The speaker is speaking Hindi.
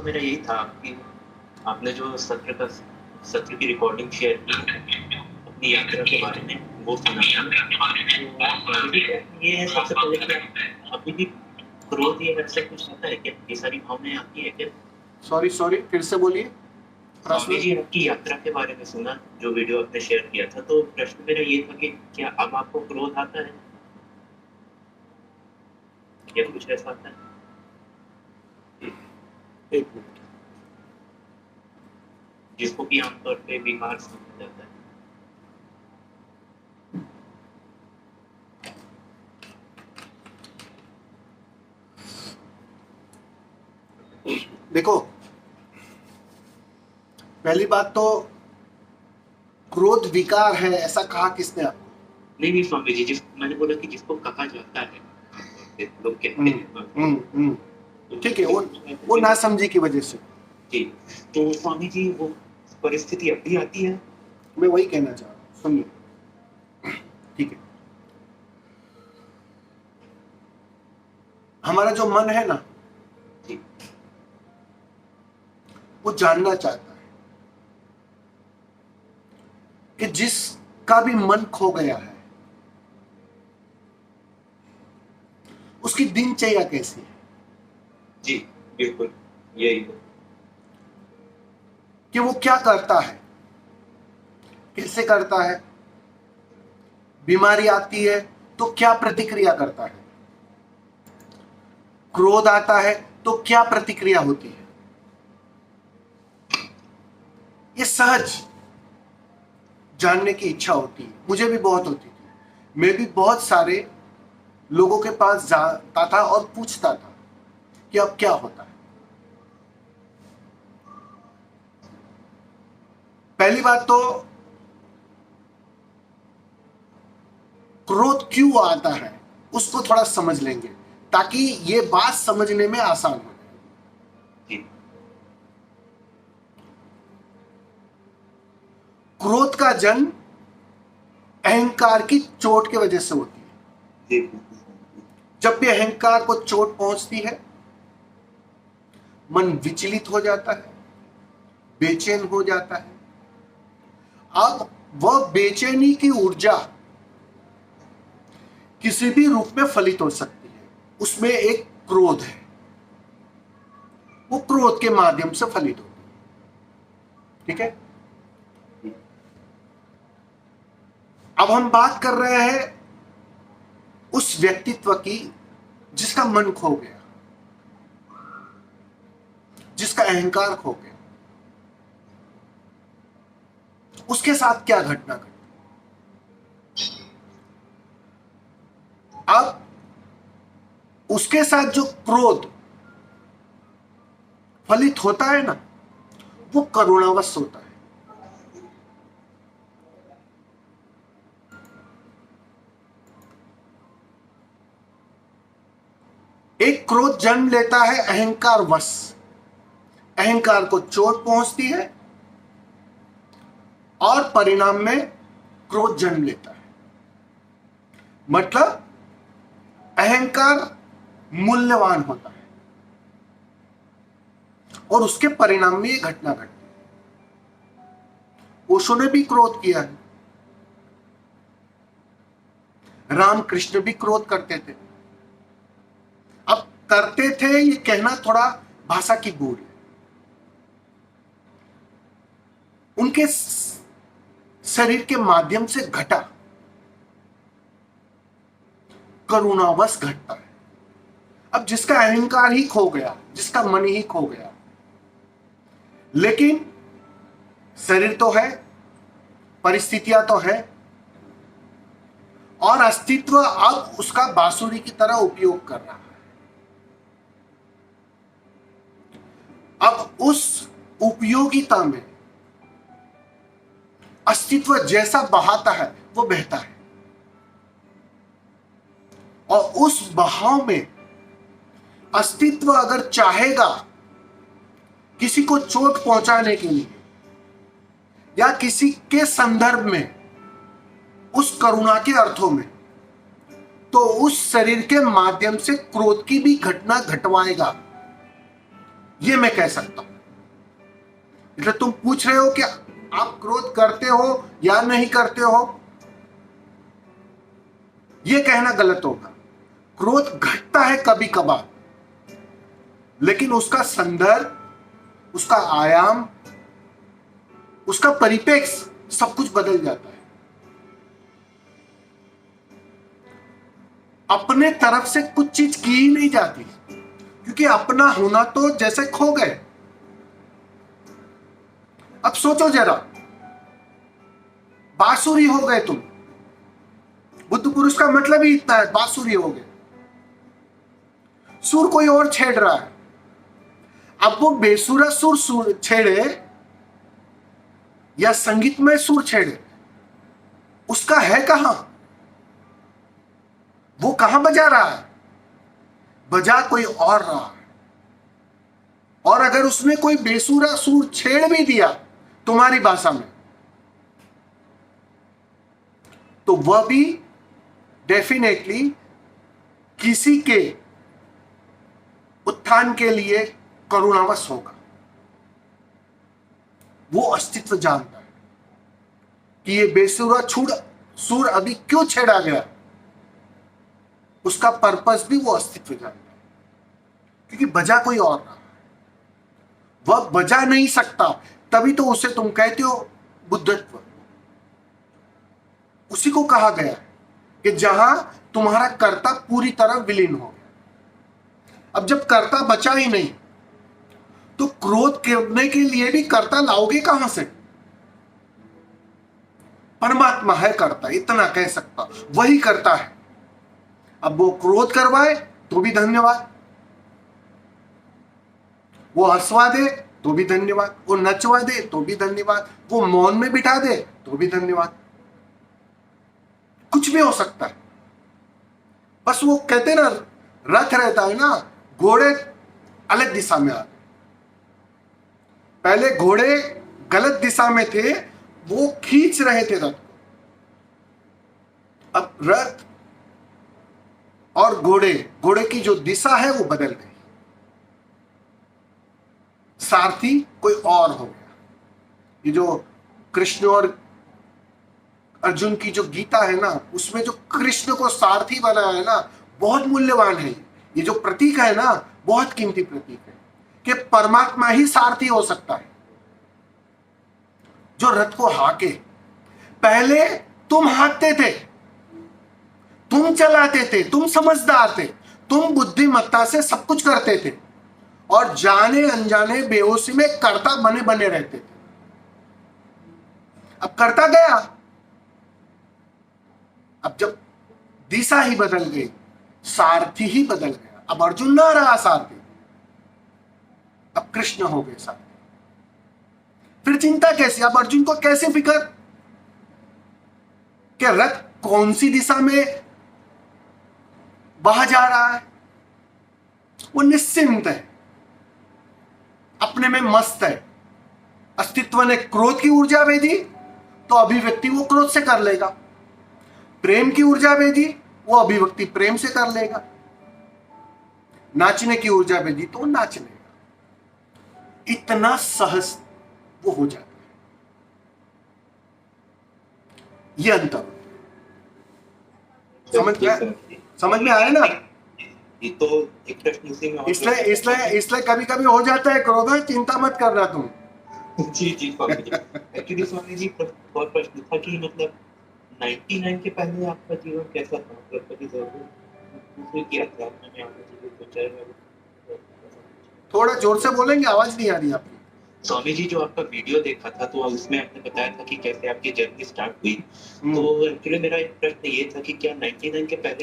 मेरा यही था कि आपने जो सत्र की रिकॉर्डिंग शेयर की अपनी यात्रा के बारे में, वो सुना था। तो अभी भी ये है सबसे पहले कि अभी भी क्रोध या ऐसा कुछ आता है क्या? ये सारी भावनाएँ आती है क्या? सॉरी फिर से बोलिए। स्वामी जी, आपकी यात्रा के बारे में सुना, जो वीडियो आपने शेयर किया था, तो प्रश्न मेरा ये था कि क्या अब आपको क्रोध आता है? या कुछ ऐसा आता है? एक मिनट। जिसको कि आमतौर पे बीमार समझा जाता है। देखो, पहली बात तो क्रोध विकार है ऐसा कहा किसने आपको? नहीं स्वामी जी, मैंने बोला कि जिसको कहा जाता है, लोग कहते हैं। ठीक है, वो नासमझी की वजह से। जी, तो स्वामी जी वो परिस्थिति अब भी आती है? मैं वही कहना चाह रहा हूँ, सुनिए। ठीक है, हमारा जो मन है ना, वो जानना चाहता है कि जिसका भी मन खो गया है उसकी दिनचर्या कैसी है। जी बिल्कुल, यही है कि वो क्या करता है, कैसे करता है, बीमारी आती है तो क्या प्रतिक्रिया करता है, क्रोध आता है तो क्या प्रतिक्रिया होती है। ये सहज जानने की इच्छा होती है, मुझे भी बहुत होती थी। मैं भी बहुत सारे लोगों के पास जाता था और पूछता था कि अब क्या होता है। पहली बात तो क्रोध क्यों आता है उसको थोड़ा समझ लेंगे ताकि ये बात समझने में आसान हो। क्रोध का जन्म अहंकार की चोट की वजह से होती है। जब भी अहंकार को चोट पहुंचती है, मन विचलित हो जाता है, बेचैन हो जाता है। अब वह बेचैनी की ऊर्जा किसी भी रूप में फलित हो सकती है। उसमें एक क्रोध है, वो क्रोध के माध्यम से फलित होती है। ठीक है, अब हम बात कर रहे हैं उस व्यक्तित्व की जिसका मन खो गया, जिसका अहंकार खो गया। उसके साथ क्या घटना घटी? अब उसके साथ जो क्रोध फलित होता है ना, वो करुणावश होता है। एक क्रोध जन्म लेता है अहंकार वश, अहंकार को चोट पहुंचती है और परिणाम में क्रोध जन्म लेता है। मतलब अहंकार मूल्यवान होता है और उसके परिणाम में ये घटना घटती है। ओशो ने भी क्रोध किया है, रामकृष्ण भी क्रोध करते थे। अब करते थे ये कहना थोड़ा भाषा की भूल है। उनके शरीर के माध्यम से घटा, करुणावश घटता है। अब जिसका अहंकार ही खो गया, जिसका मन ही खो गया, लेकिन शरीर तो है, परिस्थितियां तो है और अस्तित्व अब उसका बांसुरी की तरह उपयोग कर रहा है। अब उस उपयोगिता में अस्तित्व जैसा बहाता है वो बहता है और उस बहाव में अस्तित्व अगर चाहेगा किसी को चोट पहुंचाने के लिए या किसी के संदर्भ में, उस करुणा के अर्थों में, तो उस शरीर के माध्यम से क्रोध की भी घटना घटवाएगा। ये मैं कह सकता हूं। इसलिए तुम पूछ रहे हो कि आप क्रोध करते हो या नहीं करते हो, ये कहना गलत होगा। क्रोध घटता है कभी कभार, लेकिन उसका संदर्भ, उसका आयाम, उसका परिप्रेक्ष्य सब कुछ बदल जाता है। अपने तरफ से कुछ चीज की ही नहीं जाती, क्योंकि अपना होना तो जैसे खो गए। अब सोचो जरा, बांसुरी हो गए तुम। बुद्ध पुरुष का मतलब ही इतना है, बांसुरी हो गए। सुर कोई और छेड़ रहा है। अब वो बेसुरा सुर छेड़े या संगीत में सुर छेड़े, उसका है कहां? वो कहां बजा रहा है? बजा कोई और रहा है। और अगर उसने कोई बेसुरा सुर छेड़ भी दिया तुम्हारी भाषा में, तो वह भी डेफिनेटली किसी के उत्थान के लिए करुणावश होगा। वो अस्तित्व जानता है कि ये बेसुरा सुर अभी क्यों छेड़ा गया। उसका पर्पस भी वो अस्तित्व जानता है, क्योंकि बजा कोई और रहा है। वह बजा नहीं सकता, तभी तो उसे तुम कहते हो बुद्धत्व। उसी को कहा गया है कि जहां तुम्हारा कर्ता पूरी तरह विलीन हो गया। अब जब कर्ता बचा ही नहीं, तो क्रोध करने के लिए भी कर्ता लाओगे कहां से? परमात्मा है कर्ता, इतना कह सकता, वही करता है। अब वो क्रोध करवाए तो भी धन्यवाद, वो हंसवा दे तो भी धन्यवाद, वो नचवा दे तो भी धन्यवाद, वो मौन में बिठा दे तो भी धन्यवाद। कुछ भी हो सकता है। बस वो कहते ना, रथ रहता है ना, घोड़े अलग दिशा में आ गए। पहले घोड़े गलत दिशा में थे, वो खींच रहे थे रथ को। अब रथ और घोड़े की जो दिशा है वो बदल गई। सारथी कोई और हो गया। ये जो कृष्ण और अर्जुन की जो गीता है ना, उसमें जो कृष्ण को सारथी बनाया है ना, बहुत मूल्यवान है। ये जो प्रतीक है ना, बहुत कीमती प्रतीक है कि परमात्मा ही सारथी हो सकता है, जो रथ को हाके। पहले तुम हाकते थे, तुम चलाते थे, तुम समझदार थे, तुम बुद्धिमत्ता से सब कुछ करते थे, और जाने अनजाने बेहोशी में कर्ता बने बने रहते थे। अब कर्ता गया। अब जब दिशा ही बदल गई, सारथी ही बदल गया। अब अर्जुन ना रहा सारथी, अब कृष्ण हो गए सारथी। फिर चिंता कैसी? अब अर्जुन को कैसे फिक्र कि रथ कौन सी दिशा में बहा जा रहा है? वो निश्चिंत है, अपने में मस्त है। अस्तित्व ने क्रोध की ऊर्जा भेजी तो अभिव्यक्ति वो क्रोध से कर लेगा। प्रेम की ऊर्जा भेजी, वो अभिव्यक्ति प्रेम से कर लेगा। नाचने की ऊर्जा भेजी तो वो नाच लेगा। इतना सहज वो हो जाता है। ये अंतर समझ में आया ना? ये तो एक प्रश्न उसी में इसलिए कभी कभी हो जाता है क्रोध। चिंता मत करना तुम। जी स्वामी जी। एक्चुअली स्वामी जी और प्रश्न था कि मतलब 99 के पहले आपका जीवन कैसा था? मतलब कभी जरूर किया था आपने थोड़ा जोर से बोलेंगे, आवाज नहीं आ रही आपकी। स्वामी जी, जो आपका वीडियो देखा था तो उसमें आपने बताया था कि कैसे आपकी जर्नी स्टार्ट हुई। तो एक्चुअली मेरा एक प्रश्न ये था कि क्या 99 के पहले